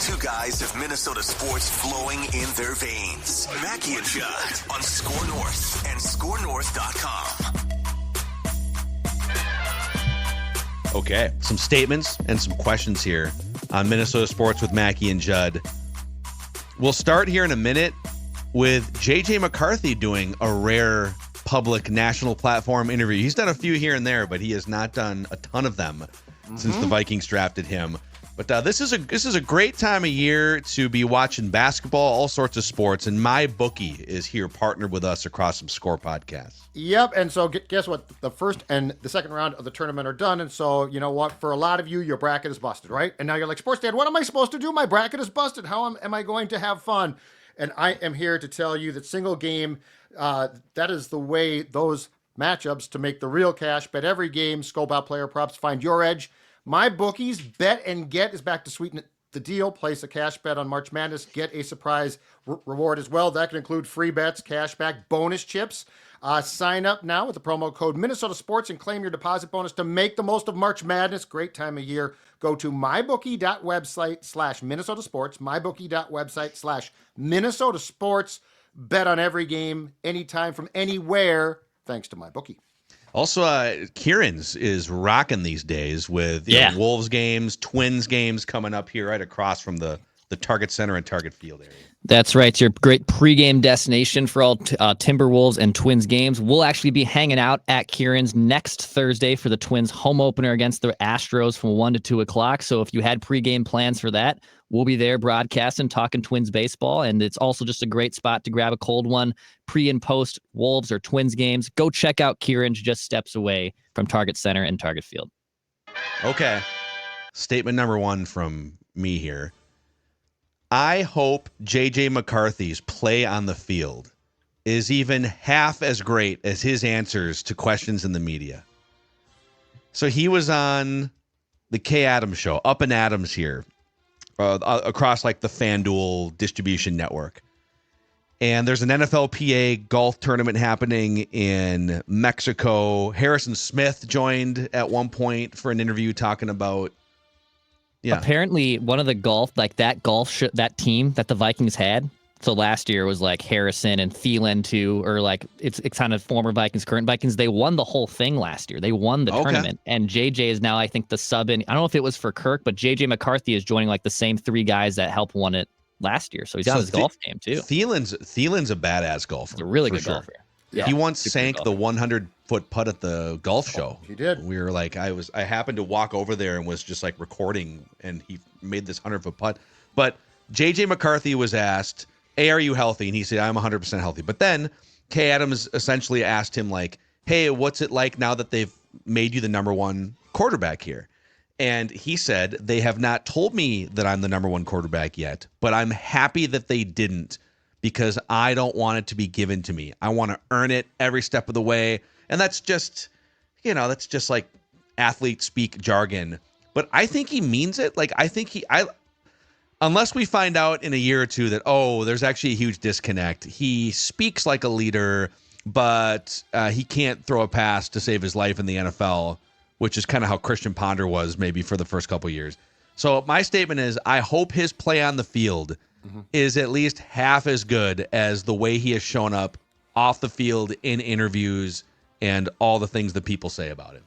Two guys of Minnesota sports flowing in their veins. Mackie and Judd on SKOR North and SKORNorth.com. Okay, some statements and some questions here on Minnesota Sports with Mackie and Judd. We'll start here in a minute with JJ McCarthy doing a rare public national platform interview. He's done a few here and there, but he has not done a ton of them since the Vikings drafted him. But this is a great time of year to be watching basketball, all sorts of sports, and MyBookie is here partnered with us across some SKOR podcasts. Yep, and so guess what? The first and the second round of the tournament are done, and so you know what? For a lot of you, your bracket is busted, right? And now you're like, Sports Dad, what am I supposed to do? My bracket is busted. How am I going to have fun? And I am here to tell you that single game, that is the way those matchups to make the real cash. Bet every game, scope out player props, find your edge. MyBookie's Bet and Get is back to sweeten the deal. Place a cash bet on March Madness. Get a surprise reward as well. That can include free bets, cash back, bonus chips. Sign up now with the promo code Minnesota Sports and claim your deposit bonus to make the most of March Madness. Great time of year. Go to mybookie.website/Minnesota Sports, mybookie.website/Minnesota Sports. Bet on every game, anytime, from anywhere, thanks to MyBookie. Also, Kieran's is rocking these days with know, Wolves games, Twins games coming up here right across from the Target Center and Target Field area. That's right. It's your great pregame destination for all Timberwolves and Twins games. We'll actually be hanging out at Kieran's next Thursday for the Twins home opener against the Astros from 1 to 2 o'clock. So if you had pregame plans for that, we'll be there broadcasting, talking Twins baseball. And it's also just a great spot to grab a cold one pre and post Wolves or Twins games. Go check out Kieran's, just steps away from Target Center and Target Field. Okay. Statement number one from me here. I hope JJ McCarthy's play on the field is even half as great as his answers to questions in the media. So he was on the Kay Adams show, Up and Adams here, across like the FanDuel distribution network. And there's an NFLPA golf tournament happening in Mexico. Harrison Smith joined at one point for an interview talking about apparently one of the that team that the Vikings had. So last year was like Harrison and Thielen too, or like it's kind of former Vikings, current Vikings. They won the whole thing last year. They won the tournament, and JJ is now, I think, the sub in. I don't know if it was for Kirk, but JJ McCarthy is joining like the same three guys that helped won it last year. So he's on his golf game too. Thielen's a badass golfer. He's a really good golfer. Yeah. He once sank the 100-foot putt at the golf show. He did. We were like, I happened to walk over there and was just like recording, and he made this 100-foot putt. But JJ McCarthy was asked, "Hey, are you healthy?" And he said, "I'm 100% healthy." But then Kay Adams essentially asked him like, "Hey, what's it like now that they've made you the number one quarterback here?" And he said, "They have not told me that I'm the number one quarterback yet, but I'm happy that they didn't, because I don't want it to be given to me. I want to earn it every step of the way." And that's just, that's just like athlete speak jargon. But I think he means it. Like, I think unless we find out in a year or two that, there's actually a huge disconnect. He speaks like a leader, but he can't throw a pass to save his life in the NFL, which is kind of how Christian Ponder was maybe for the first couple of years. So my statement is, I hope his play on the field is at least half as good as the way he has shown up off the field in interviews and all the things that people say about him.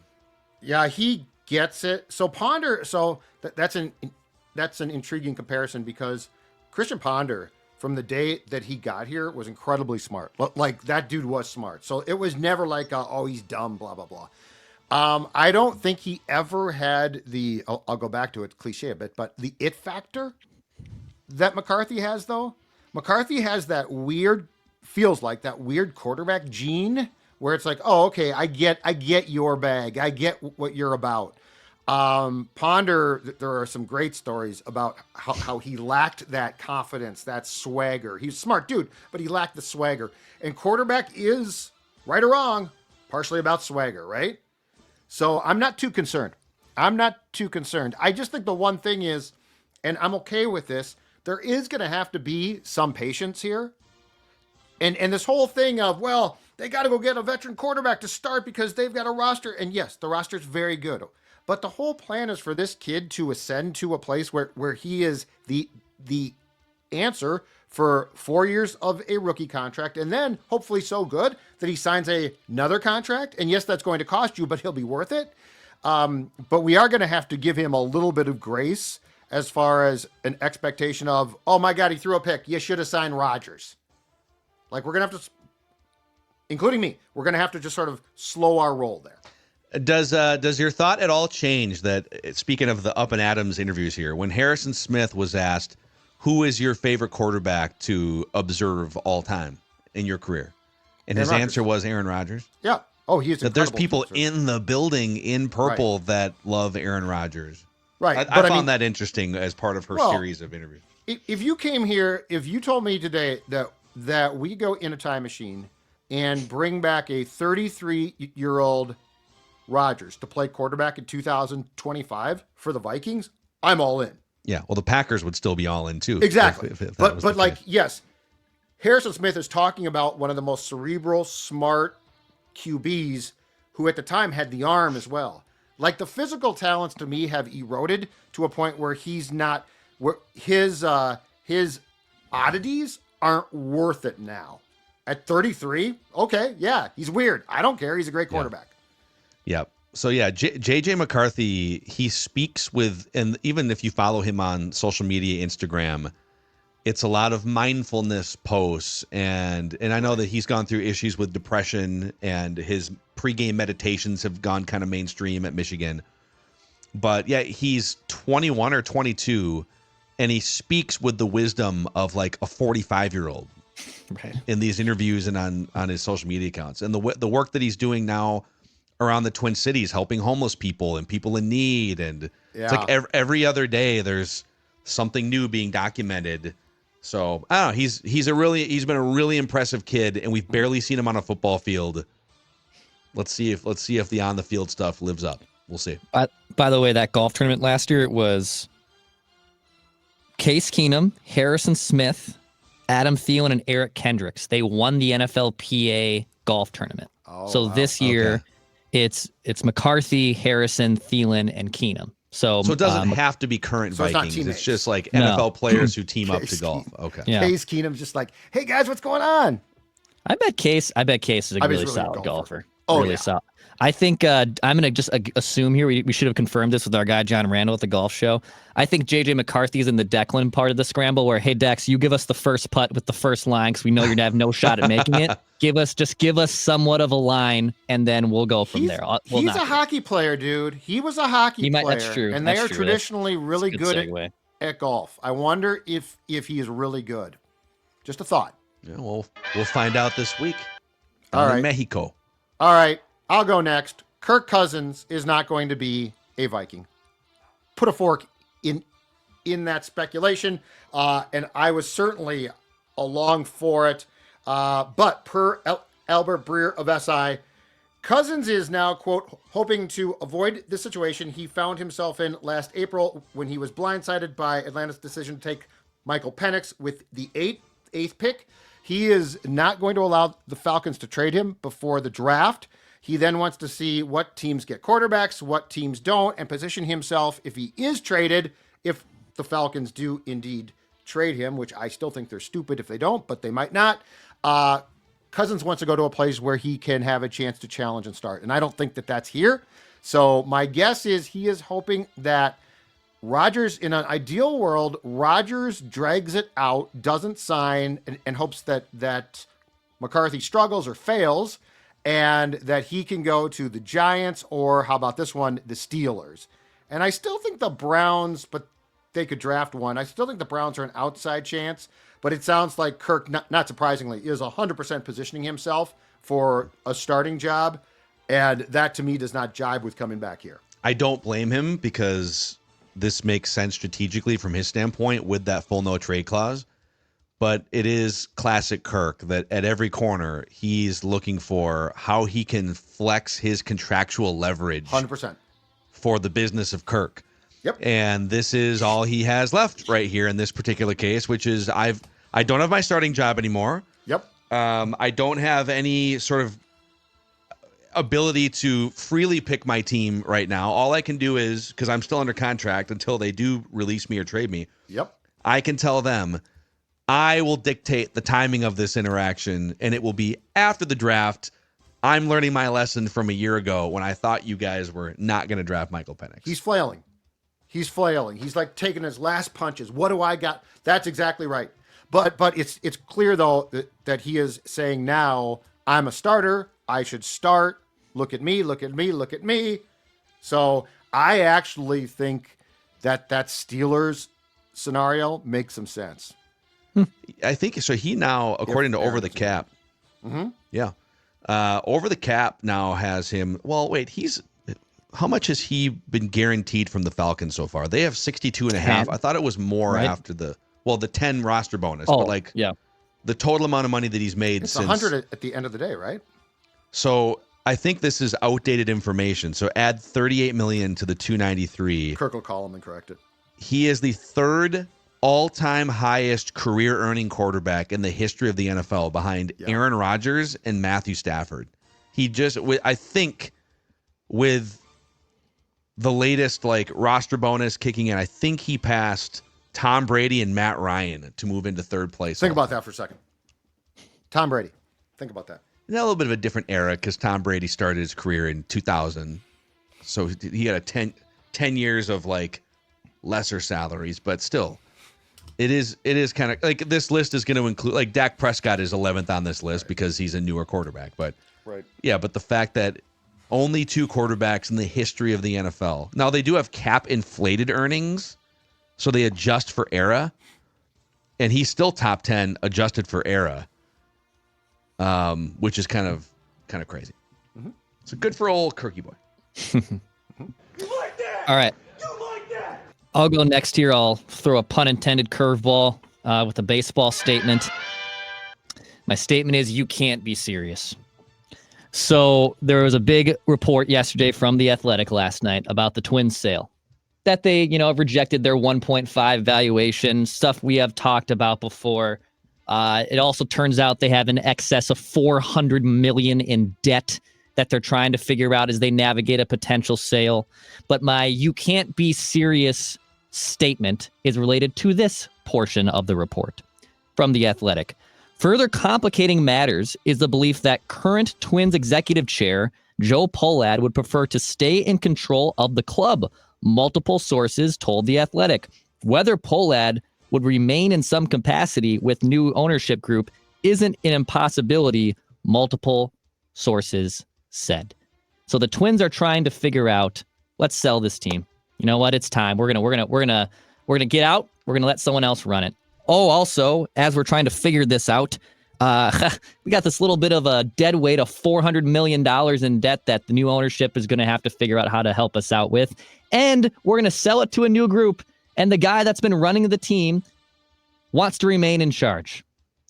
Yeah, he gets it. So Ponder, that's an intriguing comparison, because Christian Ponder, from the day that he got here, was incredibly smart. Like, that dude was smart. So it was never like, he's dumb, blah, blah, blah. I don't think he ever had I'll go back to it, cliche a bit, but the it factor that McCarthy has, though. McCarthy has feels like that weird quarterback gene where it's like, okay, I get your bag. I get what you're about. Ponder, there are some great stories about how he lacked that confidence, that swagger. He's a smart dude, but he lacked the swagger. And quarterback is, right or wrong, partially about swagger, right? So I'm not too concerned. I just think the one thing is, and I'm okay with this, there is going to have to be some patience here. And this whole thing of, they got to go get a veteran quarterback to start because they've got a roster. And yes, the roster's very good. But the whole plan is for this kid to ascend to a place where he is the the answer for 4 years of a rookie contract, and then hopefully so good that he signs another contract. And yes, that's going to cost you, but he'll be worth it. But we are going to have to give him a little bit of grace as far as an expectation of, oh my God, he threw a pick. You should have signed Rodgers. Like, we're going to have to, including me, we're going to have to just sort of slow our roll there. Does your thought at all change that, speaking of the Up and Adams interviews here, when Harrison Smith was asked, who is your favorite quarterback to observe all time in your career? And his answer was Aaron Rodgers. Yeah. Oh, he's that there's people in the building in purple that love Aaron Rodgers. Right. I found that interesting as part of her series of interviews. If you came here, if you told me today that we go in a time machine and bring back a 33-year-old Rodgers to play quarterback in 2025 for the Vikings, I'm all in. Yeah, well, the Packers would still be all in too. Exactly. If but like, yes, Harrison Smith is talking about one of the most cerebral, smart QBs who at the time had the arm as well. Like, the physical talents to me have eroded to a point where he's not, where his oddities aren't worth it now. At 33, okay, yeah, he's weird. I don't care. He's a great quarterback. Yeah. So yeah, JJ McCarthy, he speaks with, and even if you follow him on social media, Instagram, it's a lot of mindfulness posts, and I know that he's gone through issues with depression, and his pregame meditations have gone kind of mainstream at Michigan. But yeah, he's 21 or 22, and he speaks with the wisdom of like a 45-year-old in these interviews and on his social media accounts. And the work that he's doing now around the Twin Cities, helping homeless people and people in need. And it's like every other day there's something new being documented. So I don't know. He's been a really impressive kid, and we've barely seen him on a football field. Let's see if the on the field stuff lives up. We'll see. By the way, that golf tournament last year, it was Case Keenum, Harrison Smith, Adam Thielen, and Eric Kendricks. They won the NFLPA golf tournament. So this year, it's McCarthy, Harrison, Thielen, and Keenum. So it doesn't have to be current Vikings. It's just like NFL players who team up to golf. Okay. Yeah. Case Keenum's just like, hey guys, what's going on? I bet Case is a really solid golfer. Really solid. I think I'm going to just assume here, we should have confirmed this with our guy John Randall at the golf show. I think JJ McCarthy is in the Declan part of the scramble where, hey Dex, you give us the first putt with the first line because we know you're going to have no shot at making it. Give us somewhat of a line, and then we'll go from there. He's a hockey player, dude. He was a hockey player. That's true. And they are traditionally really good at golf. I wonder if he is really good. Just a thought. Yeah, we'll find out this week. All right. In Mexico. All right. I'll go next. Kirk Cousins is not going to be a Viking. Put a fork in that speculation, and I was certainly along for it. But per Albert Breer of SI, Cousins is now, quote, hoping to avoid the situation he found himself in last April when he was blindsided by Atlanta's decision to take Michael Penix with the eighth pick. He is not going to allow the Falcons to trade him before the draft. He then wants to see what teams get quarterbacks, what teams don't, and position himself if he is traded, if the Falcons do indeed trade him, which I still think they're stupid if they don't, but they might not. Cousins wants to go to a place where he can have a chance to challenge and start, and I don't think that that's here. So my guess is he is hoping that Rodgers, in an ideal world, Rodgers drags it out, doesn't sign, and hopes that McCarthy struggles or fails, and that he can go to the Giants, or how about this one, the Steelers. And I still think the Browns, but they could draft one. I still think the Browns are an outside chance, but it sounds like Kirk, not surprisingly, is 100% positioning himself for a starting job, and that to me does not jive with coming back here. I don't blame him because this makes sense strategically from his standpoint with that full no trade clause. But it is classic Kirk that at every corner, he's looking for how he can flex his contractual leverage 100% for the business of Kirk. Yep. And this is all he has left right here in this particular case, which is I don't have my starting job anymore. Yep. I don't have any sort of ability to freely pick my team right now. All I can do is, because I'm still under contract until they do release me or trade me. Yep. I can tell them, I will dictate the timing of this interaction, and it will be after the draft. I'm learning my lesson from a year ago when I thought you guys were not going to draft Michael Penix. He's flailing. He's like taking his last punches. What do I got? That's exactly right. But it's clear, though, that he is saying now, I'm a starter. I should start. Look at me, look at me, look at me. So I actually think that Steelers scenario makes some sense. I think so. He now, according to Over the Cap, yeah, Over the Cap now has him. Well, wait, how much has he been guaranteed from the Falcons so far? They have 62 and a half. I thought it was more after the 10 roster bonus, but the total amount of money that he's made it's since 100 at the end of the day, right? So I think this is outdated information. So add 38 million to the 293. Kirk will call him and correct it. He is the third all-time highest career earning quarterback in the history of the NFL behind Aaron Rodgers and Matthew Stafford. He just, I think, with the latest roster bonus kicking in, I think he passed Tom Brady and Matt Ryan to move into third place. Think about that for a second. Tom Brady. Think about that. A little bit of a different era because Tom Brady started his career in 2000. So he had a 10 years of lesser salaries, but still. It is kind of this list is going to include Dak Prescott is 11th on this list because he's a newer quarterback. But but the fact that only two quarterbacks in the history of the NFL. Now they do have cap inflated earnings, so they adjust for era, and he's still top 10 adjusted for era, which is kind of crazy. Mm-hmm. So good for old Kirky boy. You like that? All right. I'll go next here. I'll throw a pun intended curveball with a baseball statement. My statement is you can't be serious. So there was a big report yesterday from The Athletic last night about the Twins sale. That they, have rejected their 1.5 valuation, stuff we have talked about before. It also turns out they have an excess of $400 million in debt that they're trying to figure out as they navigate a potential sale. But my you can't be serious statement is related to this portion of the report from The Athletic. Further complicating matters is the belief that current Twins executive chair Joe Pohlad would prefer to stay in control of the club. Multiple sources told The Athletic. Whether Pohlad would remain in some capacity with new ownership group isn't an impossibility, multiple sources said. So the Twins are trying to figure out, let's sell this team. You know what? It's time. We're gonna get out. We're gonna let someone else run it. Oh, also, as we're trying to figure this out, we got this little bit of a dead weight of $400 million in debt that the new ownership is going to have to figure out how to help us out with. And we're going to sell it to a new group. And the guy that's been running the team wants to remain in charge.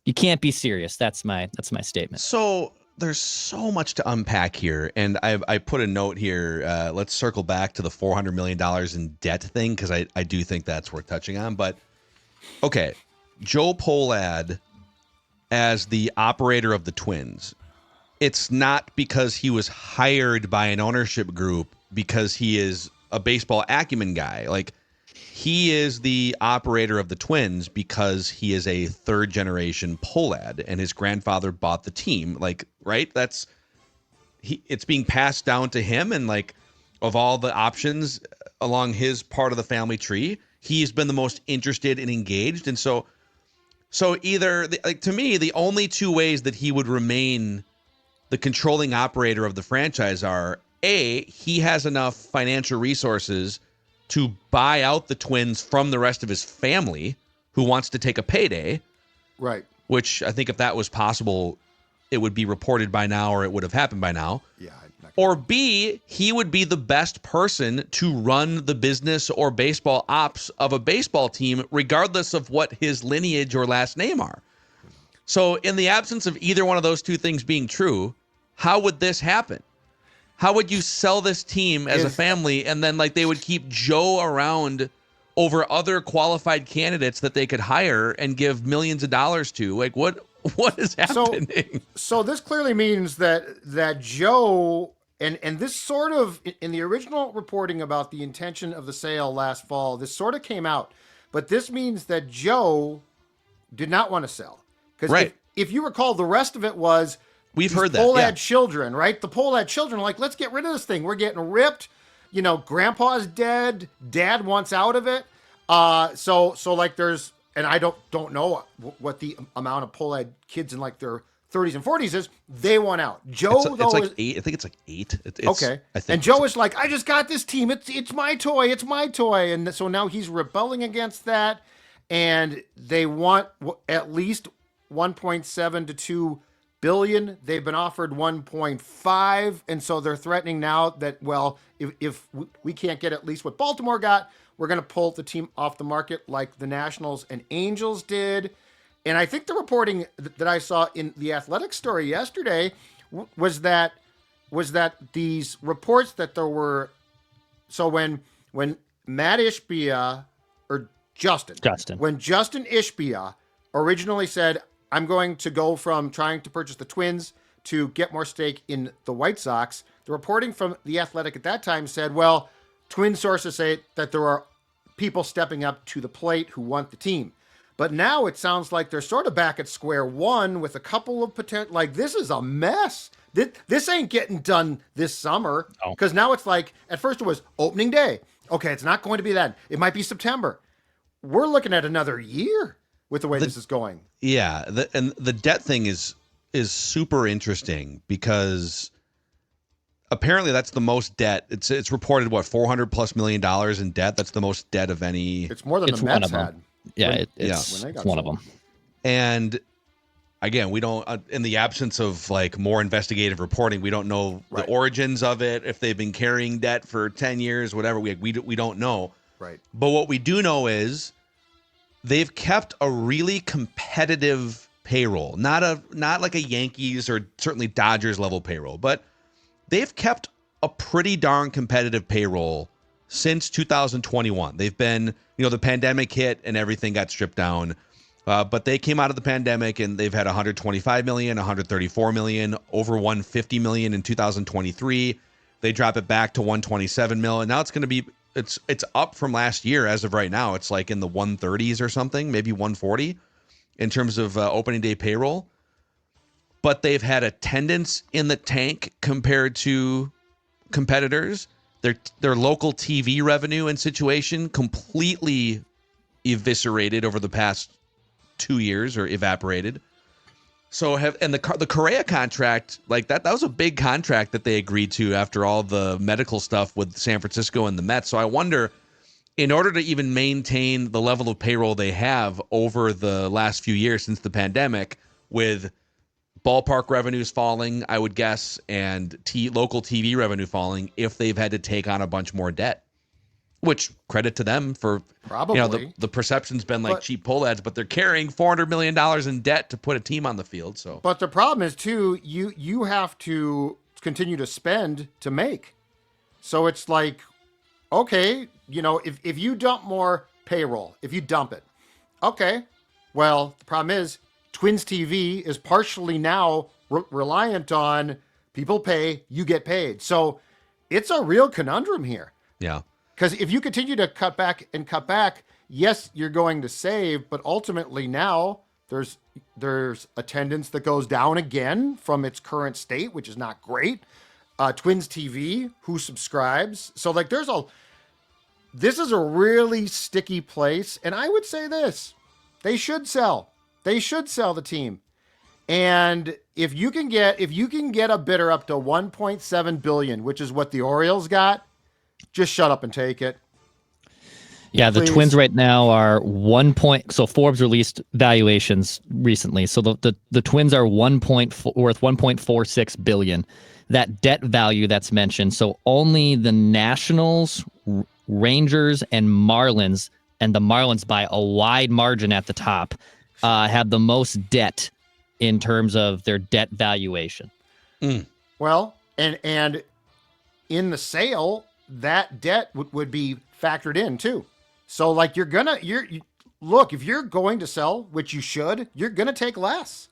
You can't be serious. That's my statement. So there's so much to unpack here. And I put a note here. Let's circle back to the $400 million in debt thing, because I do think that's worth touching on. But, okay, Joe Pohlad as the operator of the Twins, it's not because he was hired by an ownership group because he is a baseball acumen guy. Like, he is the operator of the Twins because he is a third generation Pohlad and his grandfather bought the team. Like, right? It's being passed down to him, and like, of all the options along his part of the family tree, he's been the most interested and engaged. And so either, like, to me, the only two ways that he would remain the controlling operator of the franchise are, A, he has enough financial resources to buy out the Twins from the rest of his family who wants to take a payday. Right. Which I think if that was possible, it would be reported by now, or it would have happened by now. Yeah. Or B, he would be the best person to run the business or baseball ops of a baseball team, regardless of what his lineage or last name are. So in the absence of either one of those two things being true, how would this happen? How would you sell this team as a family, and then like they would keep Joe around over other qualified candidates that they could hire and give millions of dollars to? Like, what is happening? So this clearly means that Joe, and this sort of, in the original reporting about the intention of the sale last fall, this sort of came out But this means that Joe did not want to sell. Because Right. if you recall, the rest of it was We've these heard that. Pohlad Yeah. children, right? The Pohlad children are like, let's get rid of this thing. We're getting ripped. You know, grandpa's dead. Dad wants out of it. So like there's, and I don't know what the amount of Pohlad kids in like their 30s and 40s is. They want out. Joe, It's like 8. I think it's like 8. Okay. I think And Joe is like, I just got this team. It's my toy. It's my toy. And so now he's rebelling against that. And they want at least 1.7 to 2 billion. They've been offered 1.5. And so they're threatening now that, well, if we can't get at least what Baltimore got, we're going to pull the team off the market like the Nationals and Angels did. And I think the reporting that I saw in the Athletic story yesterday was that these reports that there were, so when Matt Ishbia or Justin, when Justin Ishbia originally said, I'm going to go from trying to purchase the Twins to get more stake in the White Sox, the reporting from the Athletic at that time said, well, Twin sources say that there are people stepping up to the plate who want the team. But now it sounds like they're sort of back at square one with a couple of potential, like this is a mess. This ain't getting done this summer. Because now it's like, at first it was opening day. Okay, it's not going to be that. It might be September. We're looking at another year with the way this is going. Yeah. And the debt thing is super interesting because apparently that's the most debt. It's reported, what, $400+ million in debt. That's the most debt of any. It's more than the Mets had. Yeah, it's one of them. And again, we don't, in the absence of like more investigative reporting, we don't know the origins of it, if they've been carrying debt for 10 years, whatever. We don't know. Right. But what we do know is they've kept a really competitive payroll, not like a Yankees or certainly Dodgers level payroll, but they've kept a pretty darn competitive payroll since 2021. They've been, the pandemic hit and everything got stripped down. But they came out of the pandemic and they've had 125 million, 134 million, over 150 million in 2023. They drop it back to 127 million. Now it's going to be, it's up from last year as of right now. It's like in the 130s or something, maybe 140 in terms of opening day payroll. But they've had attendance in the tank compared to competitors. Their local TV revenue and situation completely eviscerated over the past 2 years, or evaporated. So the Correa contract, like that was a big contract that they agreed to after all the medical stuff with San Francisco and the Mets. So I wonder, in order to even maintain the level of payroll they have over the last few years since the pandemic, with ballpark revenues falling, I would guess, and local TV revenue falling, if they've had to take on a bunch more debt. Which, credit to them for, probably. The perception's been like cheap Pohlads, but they're carrying $400 million in debt to put a team on the field. So, but the problem is too, you have to continue to spend to make. So it's like, okay, if you dump more payroll, if you dump it, okay. Well, the problem is Twins TV is partially now reliant on people pay, you get paid. So it's a real conundrum here. Yeah. Because if you continue to cut back, yes, you're going to save, but ultimately now there's attendance that goes down again from its current state, which is not great. Twins TV, who subscribes. So like this is a really sticky place. And I would say this, they should sell the team. And if you can get a bidder up to 1.7 billion, which is what the Orioles got, just shut up and take it. Yeah, Please. The Twins right now are so Forbes released valuations recently. So the Twins are worth 1.46 billion. That debt value that's mentioned. So only the Nationals, Rangers, and Marlins, and the Marlins by a wide margin at the top, have the most debt in terms of their debt valuation. Well, and in the sale, that debt would be factored in too. So like look, if you're going to sell, which you should, you're going to take less,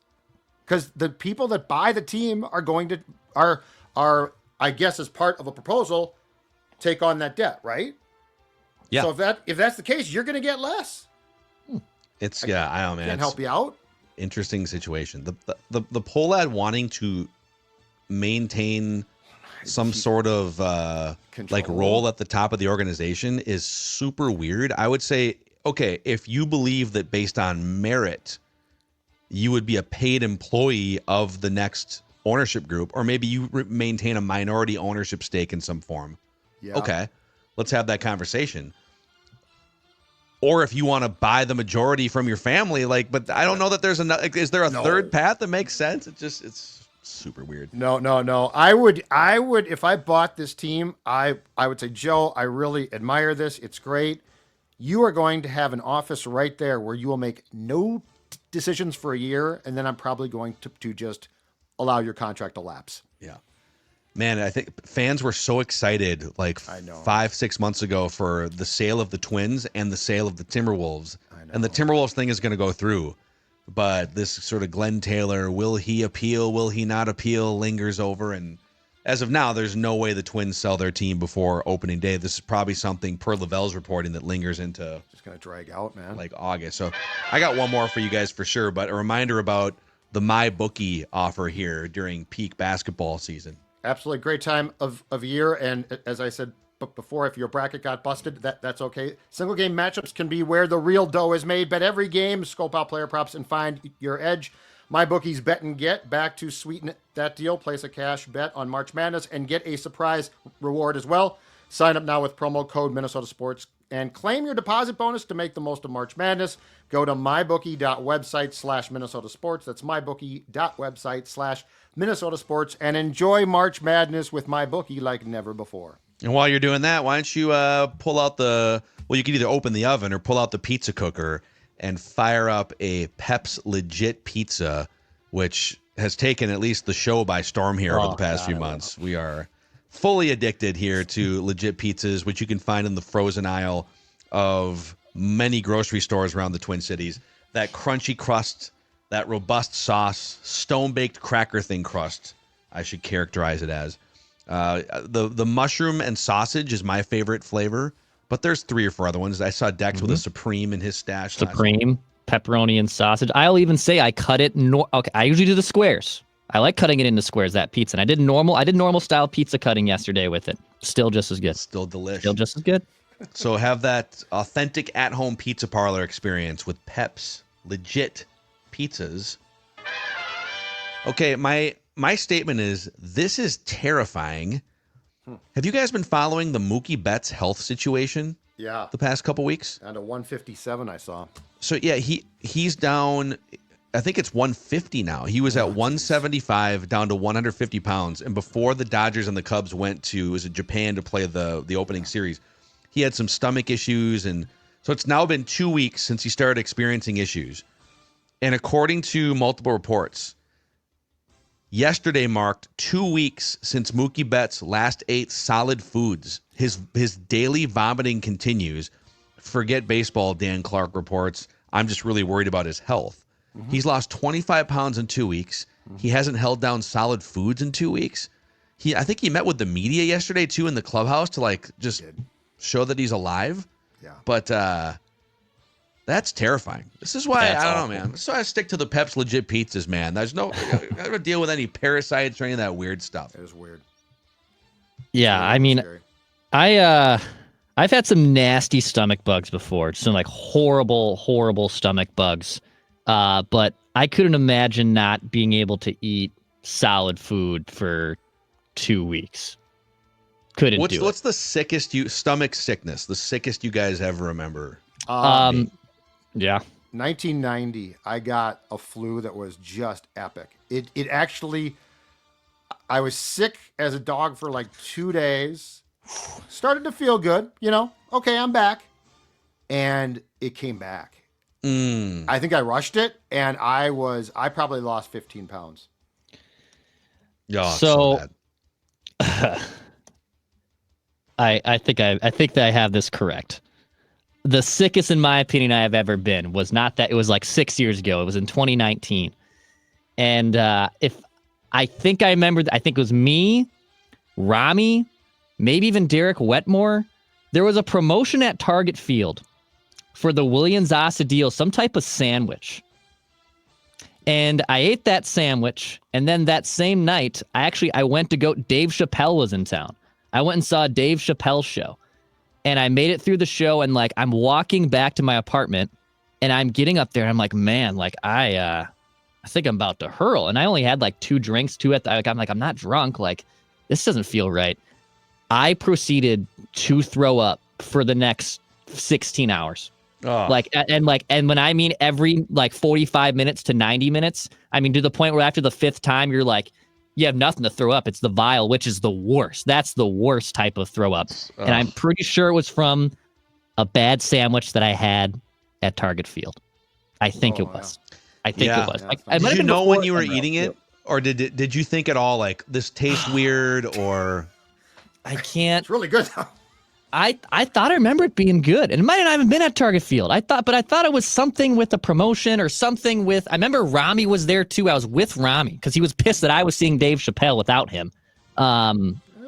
because the people that buy the team are going to, I guess, as part of a proposal, take on that debt, right? Yeah. So if that's the case, you're going to get less. It's I don't know, man. Can't help you out. Interesting situation. The Pohlad wanting to maintain some sort of like role at the top of the organization is super weird. I would say, okay, if you believe that based on merit, you would be a paid employee of the next ownership group, or maybe you maintain a minority ownership stake in some form. Yeah. Okay, let's have that conversation. Or if you want to buy the majority from your family, but I don't know that there's is there a third path that makes sense? It's super weird. No. I would, if I bought this team, I would say, Joe, I really admire this. It's great. You are going to have an office right there where you will make no decisions for a year. And then I'm probably going to just allow your contract to lapse. Yeah. Man, I think fans were so excited 5-6 months ago for the sale of the Twins and the sale of the Timberwolves. And the Timberwolves thing is going to go through. But this sort of Glenn Taylor, will he appeal, will he not appeal, lingers over. And as of now, there's no way the Twins sell their team before opening day. This is probably something, per Lavelle's reporting, that lingers into just going to drag out, man. August. So I got one more for you guys for sure. But a reminder about the MyBookie offer here during peak basketball season. Absolutely great time of year. And as I said before, if your bracket got busted, that's okay. Single game matchups can be where the real dough is made. Bet every game, scope out player props, and find your edge. MyBookie's Bet and Get back to sweeten that deal. Place a cash bet on March Madness and get a surprise reward as well. Sign up now with promo code Minnesota Sports and claim your deposit bonus to make the most of March Madness. Go to mybookie.website/Minnesota Sports. That's mybookie.website/Minnesota Sports, and enjoy March Madness with MyBookie like never before. And while you're doing that, why don't you pull out you can either open the oven or pull out the pizza cooker and fire up a Pep's Legit Pizza, which has taken at least the show by storm here over the past few months. We are fully addicted here to Legit Pizzas, which you can find in the frozen aisle of many grocery stores around the Twin Cities. That crunchy crust, that robust sauce, stone-baked cracker thin crust, I should characterize it as. The mushroom and sausage is my favorite flavor, but there's 3 or 4 other ones. I saw Dex with a Supreme in his stash. Supreme, pepperoni, and sausage. I'll even say I cut it. Okay, I usually do the squares. I like cutting it into squares, that pizza. And I did normal style pizza cutting yesterday with it. Still just as good. Still delicious. Still just as good. So have that authentic at-home pizza parlor experience with Pep's Legit Pizzas. Okay, my statement is, this is terrifying. Have you guys been following the Mookie Betts health situation? Yeah. The past couple weeks? Down to 157, I saw. So yeah, he's down. I think it's 150 now. He was at 175, down to 150 pounds. And before the Dodgers and the Cubs went to Japan to play the opening series, he had some stomach issues. And so it's now been 2 weeks since he started experiencing issues. And according to multiple reports, yesterday marked 2 weeks since Mookie Betts last ate solid foods. His daily vomiting continues. Forget baseball, Dan Clark reports. I'm just really worried about his health. Mm-hmm. He's lost 25 pounds in 2 weeks. Mm-hmm. He hasn't held down solid foods in 2 weeks. I think he met with the media yesterday too in the clubhouse to just show that he's alive. Yeah. But that's terrifying. This is why I don't know, man. This is why I stick to the Pep's Legit Pizzas, man. There's no I don't deal with any parasites or any of that weird stuff. It was weird. Yeah, I mean, scary. I've had some nasty stomach bugs before, some horrible stomach bugs. But I couldn't imagine not being able to eat solid food for 2 weeks. Couldn't do it. What's the sickest stomach sickness? The sickest you guys ever remember? Yeah. 1990, I got a flu that was just epic. It actually, I was sick as a dog for 2 days. Started to feel good, okay, I'm back. And it came back. I think I rushed it, and I probably lost 15 pounds. Yeah. So I think that I have this correct. The sickest, in my opinion, I have ever been was not that. It was 6 years ago. It was in 2019. And if I think I remember, I think it was me, Rami, maybe even Derek Wetmore. There was a promotion at Target Field for the Williams Asa deal, some type of sandwich. And I ate that sandwich, and then that same night, I went to go. Dave Chappelle was in town. I went and saw Dave Chappelle's show, and I made it through the show. And like, I'm walking back to my apartment, and I'm getting up there, and I'm like, man, like I think I'm about to hurl. And I only had like 2 drinks, I'm not drunk. Like, this doesn't feel right. I proceeded to throw up for the next 16 hours. Oh. And when I mean every like 45 minutes to 90 minutes, I mean to the point where after the 5th time you're like, you have nothing to throw up. It's the bile, which is the worst. That's the worst type of throw up. And I'm pretty sure it was from a bad sandwich that I had at Target Field. I think it was. I think it was. Did you know when you were eating it, or did you think at all like this tastes weird, or? I can't. It's really good though. I thought I remember it being good, and it might not even been at Target Field. I thought it was something with a promotion or something with. I remember Rami was there too. I was with Rami because he was pissed that I was seeing Dave Chappelle without him.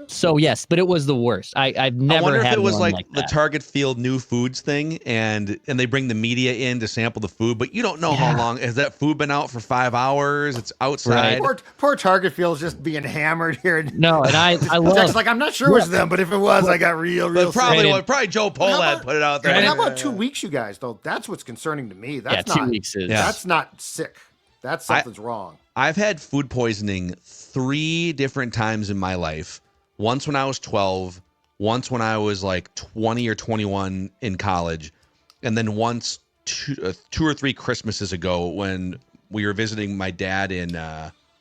So yes, but it was the worst. I've never. I wonder had if it was one like the Target Field new foods thing, and they bring the media in to sample the food, but you don't know how long has that food been out for 5 hours. It's outside. Right. Poor Target Field's just being hammered here. No, and I love. Jack's like, I'm not sure it was them, but if it was, I got real. Probably Joe Pohlad put it out there. But how about 2 weeks, you guys? Though that's what's concerning to me. That's not 2 weeks is. That's not sick. That's something's wrong. I've had food poisoning 3 different times in my life. Once when I was 12, once when I was like 20 or 21 in college, and then once 2 or 3 Christmases ago when we were visiting my dad in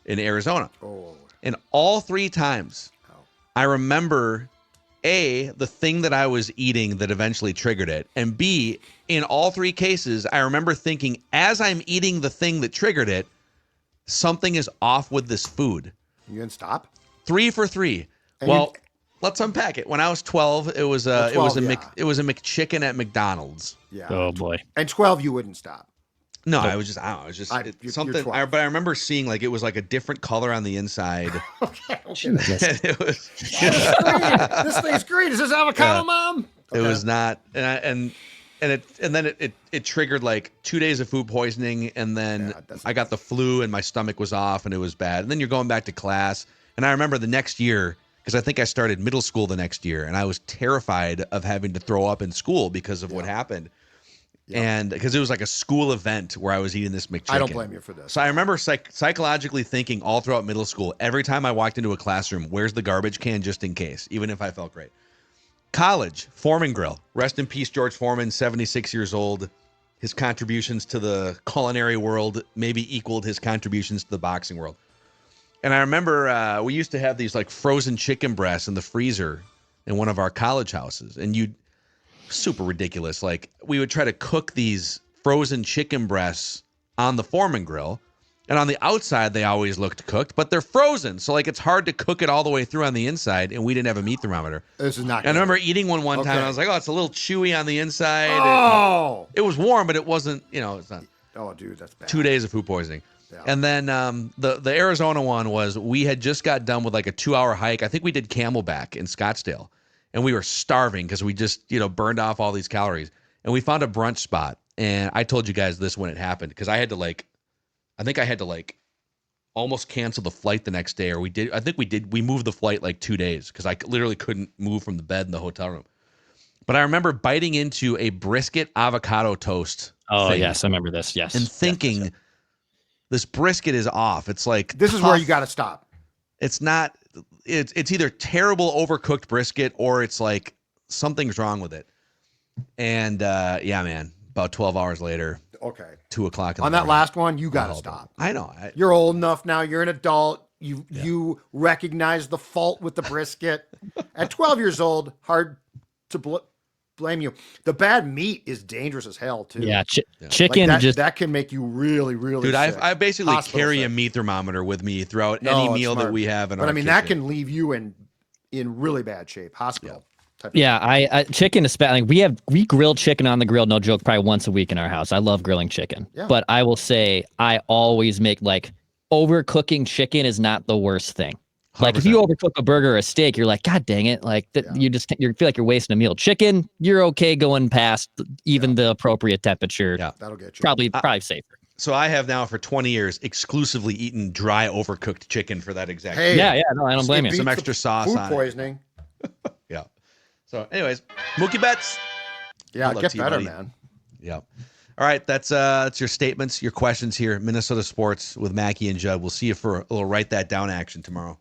Arizona. Oh. And all 3 times, I remember A, the thing that I was eating that eventually triggered it, and B, in all 3 cases, I remember thinking as I'm eating the thing that triggered it, something is off with this food. You didn't stop? 3 for 3. And let's unpack it. When I was 12, it was a McChicken at McDonald's. Yeah. Oh boy. And 12, you wouldn't stop. No, I was just something. But I remember seeing like it was like a different color on the inside. Okay. It was. This thing's green. Is this avocado, Mom? Okay. It was not, and then it triggered like 2 days of food poisoning, and then I got the flu and my stomach was off and it was bad. And then you're going back to class, and I remember the next year. Because I think I started middle school the next year, and I was terrified of having to throw up in school because of what happened. Yep. And because it was like a school event where I was eating this McChicken. I don't blame you for this. So I remember psychologically thinking all throughout middle school, every time I walked into a classroom, where's the garbage can just in case, even if I felt great. College, Foreman Grill. Rest in peace, George Foreman, 76 years old. His contributions to the culinary world maybe equaled his contributions to the boxing world. And I remember we used to have these like frozen chicken breasts in the freezer in one of our college houses. And super ridiculous. Like we would try to cook these frozen chicken breasts on the Foreman Grill. And on the outside, they always looked cooked, but they're frozen. So like it's hard to cook it all the way through on the inside. And we didn't have a meat thermometer. This is not good. And I remember eating one time. And I was like, oh, it's a little chewy on the inside. Oh. It was warm, but it wasn't, it's not. Oh, dude, that's bad. 2 days of food poisoning. Yeah. And then the Arizona one was we had just got done with like a 2-hour hike. I think we did Camelback in Scottsdale, and we were starving because we just burned off all these calories. And we found a brunch spot, and I told you guys this when it happened because I had to almost cancel the flight the next day, or we moved the flight like 2 days because I literally couldn't move from the bed in the hotel room. But I remember biting into a brisket avocado toast. Oh yes, I remember this. Yes, and thinking. Yes. This brisket is off. It's like this is where you got to stop. It's not. It's either terrible overcooked brisket or it's like something's wrong with it. And man, about 12 hours later. Okay. 2 o'clock. On that last one, you got to stop. I know. You're old enough now. You're an adult. You recognize the fault with the brisket. At 12 years old, hard to blame you. The bad meat is dangerous as hell too. Yeah, chicken like that can make you really, really sick. Sick. I basically carry a meat thermometer with me throughout any meal that we have in our kitchen. That can leave you in really bad shape. Hospital. Yeah, I chicken is like we grill chicken on the grill, no joke, probably once a week in our house. I love grilling chicken. Yeah. But I will say I always make like overcooking chicken is not the worst thing. Like if you overcook a burger or a steak, you're like, God dang it! Like that, you feel like you're wasting a meal. Chicken, you're okay going past even the appropriate temperature. Yeah, that'll get you. Probably safer. So I have now for 20 years exclusively eaten dry overcooked chicken for that exact. Hey, yeah, no, I don't blame you. Some extra sauce food on poisoning. Yeah. So, anyways, Mookie Betts. Yeah, Good luck get to you, better, buddy. man. Yeah. All right, that's your statements, your questions here, Minnesota Sports with Mackie and Judd. We'll see you for a little write that down action tomorrow.